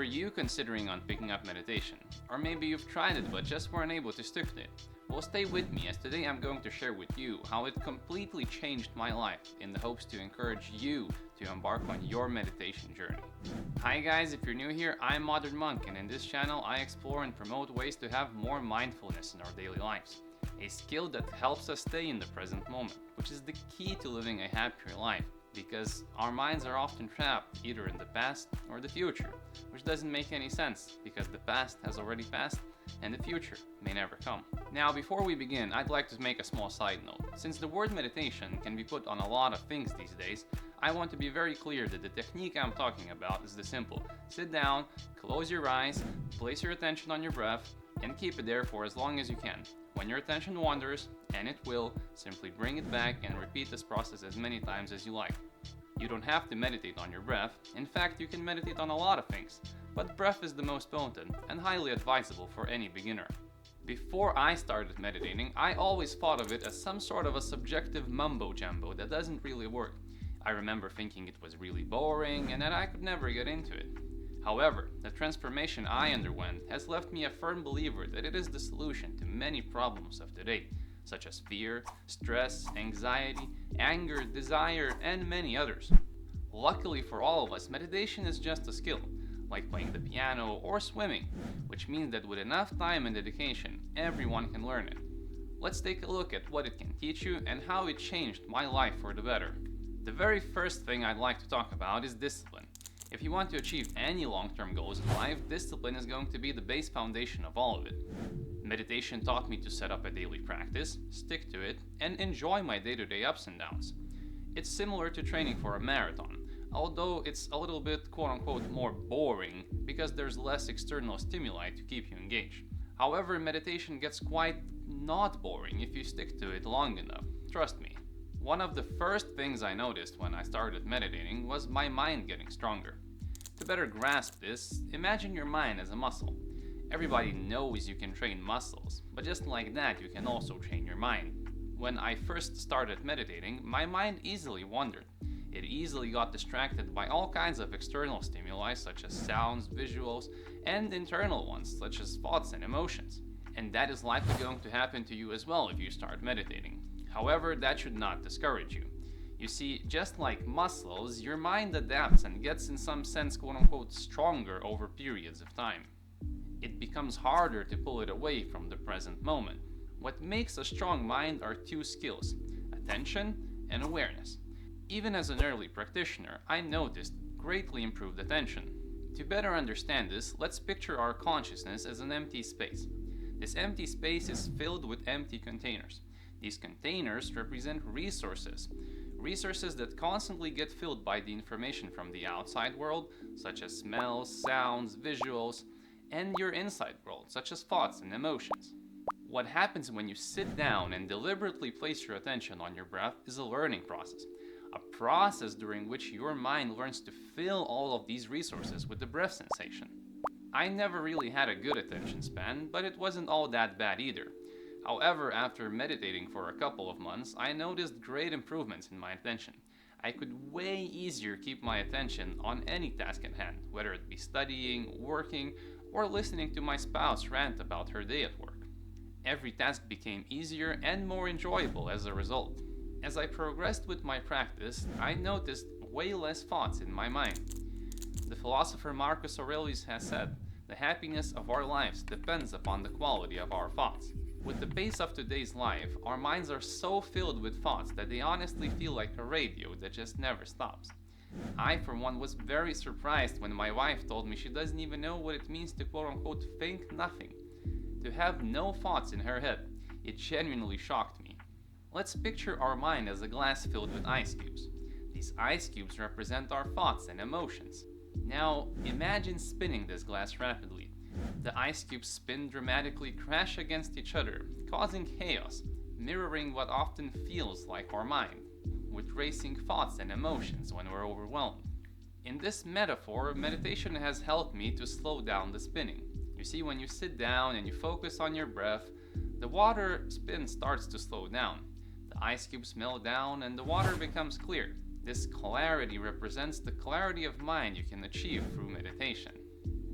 Were you considering on picking up meditation? Or maybe you've tried it but just weren't able to stick to it? Well, stay with me as today I'm going to share with you how it completely changed my life in the hopes to encourage you to embark on your meditation journey. Hi guys, if you're new here, I'm Modern Monk, and in this channel I explore and promote ways to have more mindfulness in our daily lives. A skill that helps us stay in the present moment, which is the key to living a happier life, because our minds are often trapped either in the past or the future, which doesn't make any sense because the past has already passed and the future may never come. Now, before we begin, I'd like to make a small side note. Since the word meditation can be put on a lot of things these days, I want to be very clear that the technique I'm talking about is the simple: sit down, close your eyes, place your attention on your breath, and keep it there for as long as you can. When your attention wanders, and it will, simply bring it back and repeat this process as many times as you like. You don't have to meditate on your breath. In fact, you can meditate on a lot of things, but breath is the most potent and highly advisable for any beginner. Before I started meditating, I always thought of it as some sort of a subjective mumbo-jumbo that doesn't really work. I remember thinking it was really boring and that I could never get into it. However, the transformation I underwent has left me a firm believer that it is the solution to many problems of today, such as fear, stress, anxiety, anger, desire, and many others. Luckily for all of us, meditation is just a skill, like playing the piano or swimming, which means that with enough time and dedication, everyone can learn it. Let's take a look at what it can teach you and how it changed my life for the better. The very first thing I'd like to talk about is discipline. If you want to achieve any long-term goals in life, discipline is going to be the base foundation of all of it. Meditation taught me to set up a daily practice, stick to it, and enjoy my day-to-day ups and downs. It's similar to training for a marathon, although it's a little bit quote-unquote more boring because there's less external stimuli to keep you engaged. However, meditation gets quite not boring if you stick to it long enough, trust me. One of the first things I noticed when I started meditating was my mind getting stronger. To better grasp this, imagine your mind as a muscle. Everybody knows you can train muscles, but just like that you can also train your mind. When I first started meditating, my mind easily wandered. It easily got distracted by all kinds of external stimuli such as sounds, visuals, and internal ones such as thoughts and emotions. And that is likely going to happen to you as well if you start meditating. However, that should not discourage you. You see, just like muscles, your mind adapts and gets in some sense quote-unquote stronger over periods of time. It becomes harder to pull it away from the present moment. What makes a strong mind are two skills: attention and awareness. Even as an early practitioner, I noticed greatly improved attention. To better understand this, let's picture our consciousness as an empty space. This empty space is filled with empty containers. These containers represent resources that constantly get filled by the information from the outside world, such as smells, sounds, visuals, and your inside world, such as thoughts and emotions. What happens when you sit down and deliberately place your attention on your breath is a learning process. A process during which your mind learns to fill all of these resources with the breath sensation. I never really had a good attention span, but it wasn't all that bad either. However, after meditating for a couple of months, I noticed great improvements in my attention. I could way easier keep my attention on any task at hand, whether it be studying, working, or listening to my spouse rant about her day at work. Every task became easier and more enjoyable as a result. As I progressed with my practice, I noticed way less thoughts in my mind. The philosopher Marcus Aurelius has said, "The happiness of our lives depends upon the quality of our thoughts." With the pace of today's life, our minds are so filled with thoughts that they honestly feel like a radio that just never stops. I, for one, was very surprised when my wife told me she doesn't even know what it means to quote-unquote think nothing. To have no thoughts in her head, it genuinely shocked me. Let's picture our mind as a glass filled with ice cubes. These ice cubes represent our thoughts and emotions. Now, imagine spinning this glass rapidly. The ice cubes spin dramatically, crash against each other, causing chaos, mirroring what often feels like our mind, with racing thoughts and emotions when we're overwhelmed. In this metaphor, meditation has helped me to slow down the spinning. You see, when you sit down and you focus on your breath, the water spin starts to slow down. The ice cubes melt down and the water becomes clear. This clarity represents the clarity of mind you can achieve through meditation.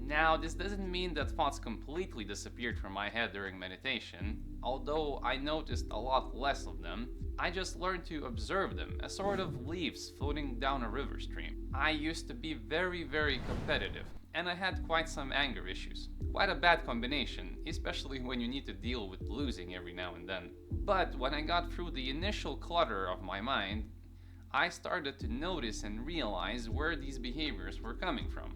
Now, this doesn't mean that thoughts completely disappeared from my head during meditation, although I noticed a lot less of them. I just learned to observe them as sort of leaves floating down a river stream. I used to be very competitive, and I had quite some anger issues. Quite a bad combination, especially when you need to deal with losing every now and then. But when I got through the initial clutter of my mind, I started to notice and realize where these behaviors were coming from.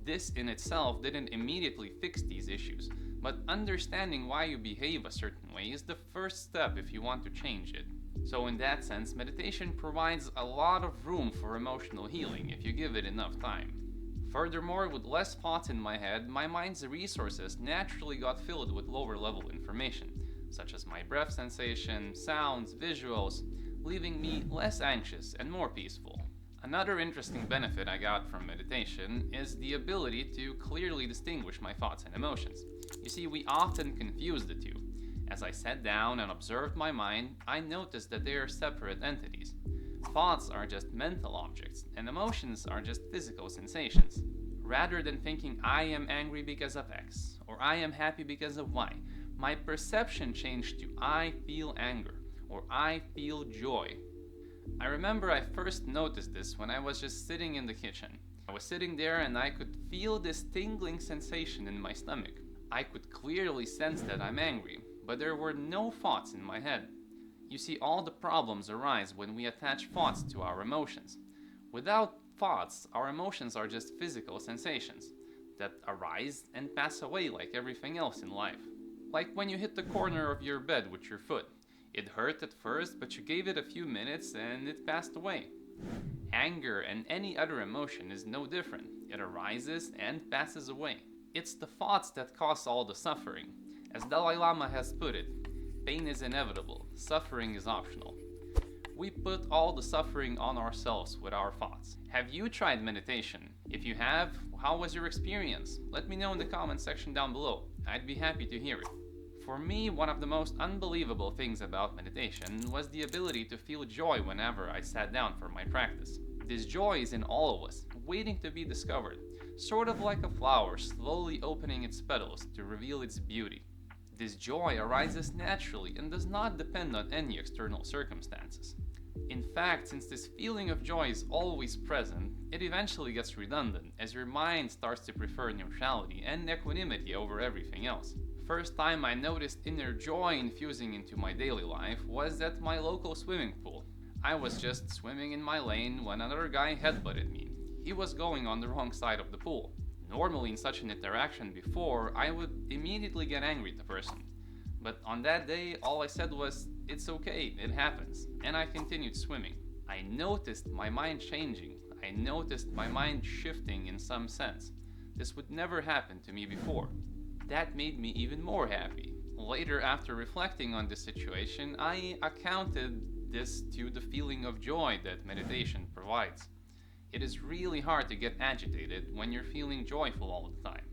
This in itself didn't immediately fix these issues, but understanding why you behave a certain way is the first step if you want to change it. So in that sense, meditation provides a lot of room for emotional healing if you give it enough time. Furthermore, with less thoughts in my head, my mind's resources naturally got filled with lower level information, such as my breath sensation, sounds, visuals, leaving me less anxious and more peaceful. Another interesting benefit I got from meditation is the ability to clearly distinguish my thoughts and emotions. You see, we often confuse the two. As I sat down and observed my mind, I noticed that they are separate entities. Thoughts are just mental objects, and emotions are just physical sensations. Rather than thinking I am angry because of X, or I am happy because of Y, my perception changed to I feel anger, or I feel joy. I remember I first noticed this when I was just sitting in the kitchen. I was sitting there and I could feel this tingling sensation in my stomach. I could clearly sense that I'm angry, but there were no thoughts in my head. You see, all the problems arise when we attach thoughts to our emotions. Without thoughts, our emotions are just physical sensations that arise and pass away like everything else in life. Like when you hit the corner of your bed with your foot. It hurt at first, but you gave it a few minutes and it passed away. Anger and any other emotion is no different. It arises and passes away. It's the thoughts that cause all the suffering. As Dalai Lama has put it, pain is inevitable, suffering is optional. We put all the suffering on ourselves with our thoughts. Have you tried meditation? If you have, how was your experience? Let me know in the comment section down below. I'd be happy to hear it. For me, one of the most unbelievable things about meditation was the ability to feel joy whenever I sat down for my practice. This joy is in all of us, waiting to be discovered, sort of like a flower slowly opening its petals to reveal its beauty. This joy arises naturally and does not depend on any external circumstances. In fact, since this feeling of joy is always present, it eventually gets redundant as your mind starts to prefer neutrality and equanimity over everything else. First time I noticed inner joy infusing into my daily life was at my local swimming pool. I was just swimming in my lane when another guy headbutted me. He was going on the wrong side of the pool. Normally in such an interaction before, I would immediately get angry at the person. But on that day, all I said was, "It's okay, it happens," and I continued swimming. I noticed my mind changing. I noticed my mind shifting in some sense. This would never happen to me before. That made me even more happy. Later, after reflecting on this situation, I accounted this to the feeling of joy that meditation provides. It is really hard to get agitated when you're feeling joyful all the time.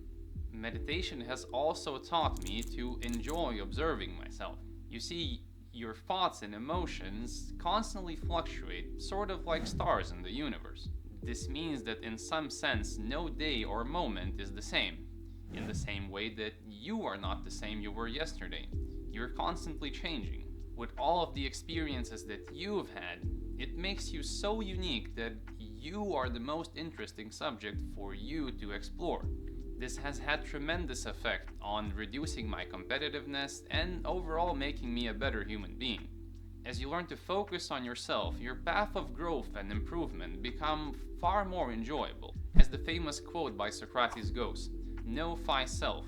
Meditation has also taught me to enjoy observing myself. You see, your thoughts and emotions constantly fluctuate, sort of like stars in the universe. This means that in some sense, no day or moment is the same. In the same way that you are not the same you were yesterday. You're constantly changing. With all of the experiences that you've had, it makes you so unique that you are the most interesting subject for you to explore. This has had tremendous effect on reducing my competitiveness and overall making me a better human being. As you learn to focus on yourself, your path of growth and improvement become far more enjoyable. As the famous quote by Socrates goes, "Know thyself."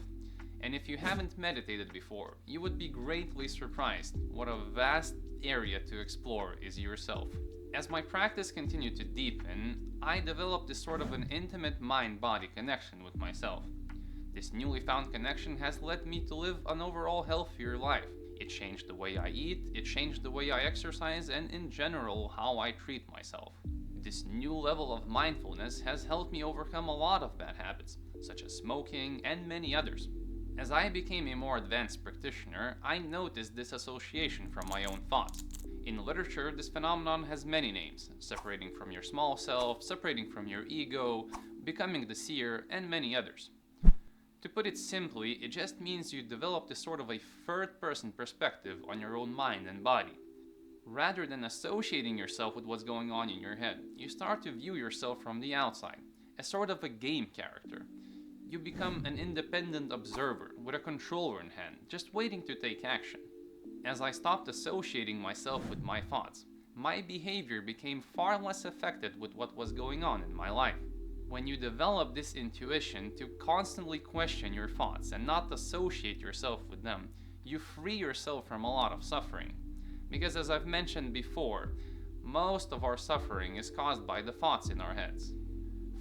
And if you haven't meditated before, you would be greatly surprised what a vast area to explore is yourself. As my practice continued to deepen, I developed this sort of an intimate mind-body connection with myself. This newly found connection has led me to live an overall healthier life. It changed the way I eat, it changed the way I exercise, and in general, how I treat myself. This new level of mindfulness has helped me overcome a lot of bad habits, such as smoking and many others. As I became a more advanced practitioner, I noticed this association from my own thoughts. In literature, this phenomenon has many names, separating from your small self, separating from your ego, becoming the seer, and many others. To put it simply, it just means you develop this sort of a third-person perspective on your own mind and body. Rather than associating yourself with what's going on in your head, you start to view yourself from the outside, as sort of a game character. You become an independent observer with a controller in hand, just waiting to take action. As I stopped associating myself with my thoughts, my behavior became far less affected with what was going on in my life. When you develop this intuition to constantly question your thoughts and not associate yourself with them, you free yourself from a lot of suffering. Because as I've mentioned before, most of our suffering is caused by the thoughts in our heads.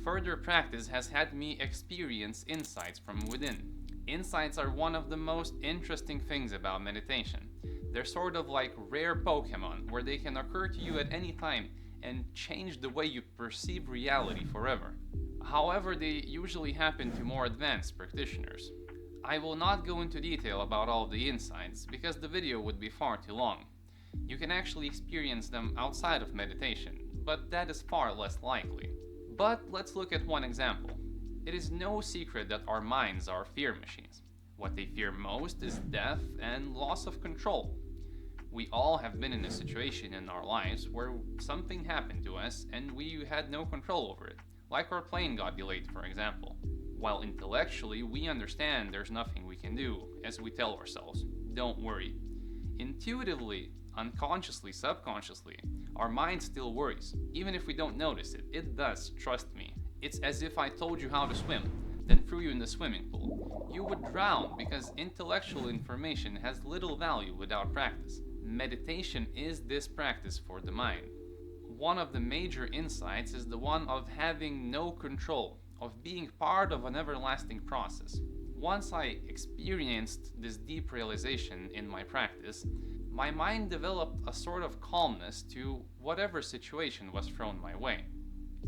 Further practice has had me experience insights from within. Insights are one of the most interesting things about meditation. They're sort of like rare Pokemon, where they can occur to you at any time and change the way you perceive reality forever. However, they usually happen to more advanced practitioners. I will not go into detail about all the insights, because the video would be far too long. You can actually experience them outside of meditation, but that is far less likely. But let's look at one example. It is no secret that our minds are fear machines. What they fear most is death and loss of control. We all have been in a situation in our lives where something happened to us and we had no control over it, like our plane got delayed, for example. While intellectually we understand there's nothing we can do, as we tell ourselves, don't worry. Intuitively, unconsciously, subconsciously, our mind still worries. Even if we don't notice it, it does, trust me. It's as if I told you how to swim, then threw you in the swimming pool. You would drown because intellectual information has little value without practice. Meditation is this practice for the mind. One of the major insights is the one of having no control, of being part of an everlasting process. Once I experienced this deep realization in my practice, my mind developed a sort of calmness to whatever situation was thrown my way.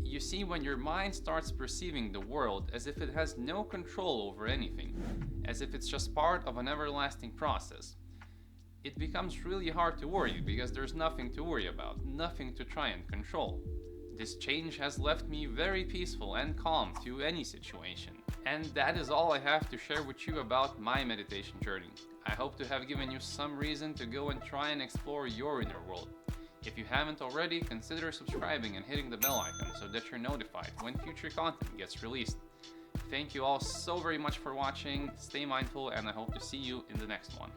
You see, when your mind starts perceiving the world as if it has no control over anything, as if it's just part of an everlasting process, it becomes really hard to worry because there's nothing to worry about, nothing to try and control. This change has left me very peaceful and calm to any situation. And that is all I have to share with you about my meditation journey. I hope to have given you some reason to go and try and explore your inner world. If you haven't already, consider subscribing and hitting the bell icon so that you're notified when future content gets released. Thank you all so very much for watching, stay mindful, and I hope to see you in the next one.